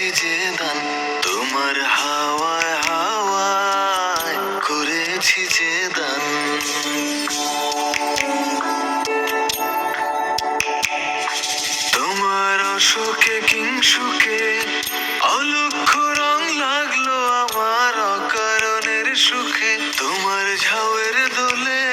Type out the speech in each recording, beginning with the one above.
করেছি যে দান তোমার হাওয়ায় হাওয়ায় করেছি যে দান। তোমার অসুখে কিংসুকে অলক্ষ্য রং লাগলো আমার অকারণের সুখে। তোমার ঝাউয়ের দোলে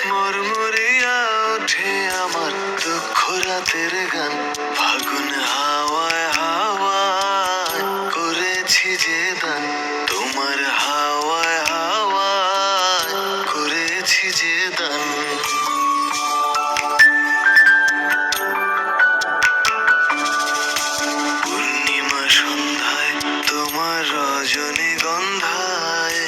মরমরিয়া ওঠে আমার দুঃখ রাতের গান। ফাগুন হাওয়ায় হাওয়ায় করেছি যে দান তোমার হাওয়ায় হাওয়ায় করেছি যে দান। পূর্ণিমা সন্ধ্যায় তোমার রজনীগন্ধায়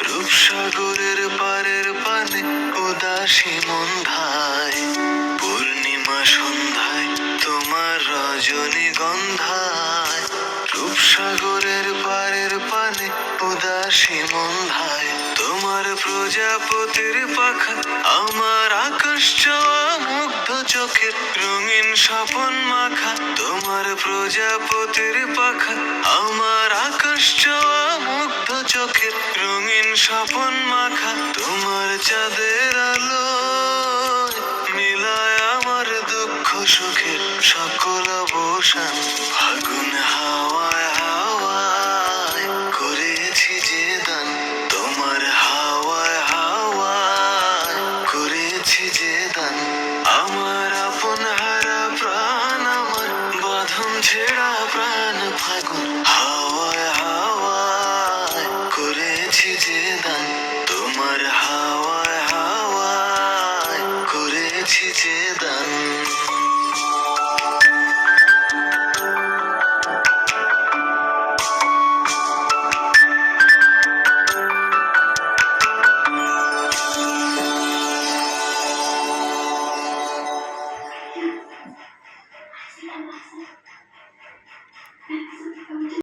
রূপসাগরের পারের পানে উদাসী মন্ধায়। পূর্ণিমা সন্ধ্যায় তোমার রজনীগন্ধায় রূপসাগরের পারের পানে উদাসী মন্ধায়। তোমার প্রজাপতির পাখা আমার আকাশ চাওয়া মুগ্ধ চোখের রঙিন স্বপন মাখা। তোমার প্রজাপতির পাখা আমার আকাশ চাওয়া মুগ্ধ চোখের রঙিন স্বপন মাখা। তোমার চাঁদের আলো মিলায় আমার দুঃখ সুখের সকল অবসান। ফাগুন হাওয়ায় হাওয়ায় করেছি যে দান তোমার হাওয়ায় হাওয়ায় করেছি যে দান। আমার আপন হারা প্রাণ আমার বাঁধন ছেঁড়া প্রাণ ফাগুন হাওয়ায় হাওয়ায়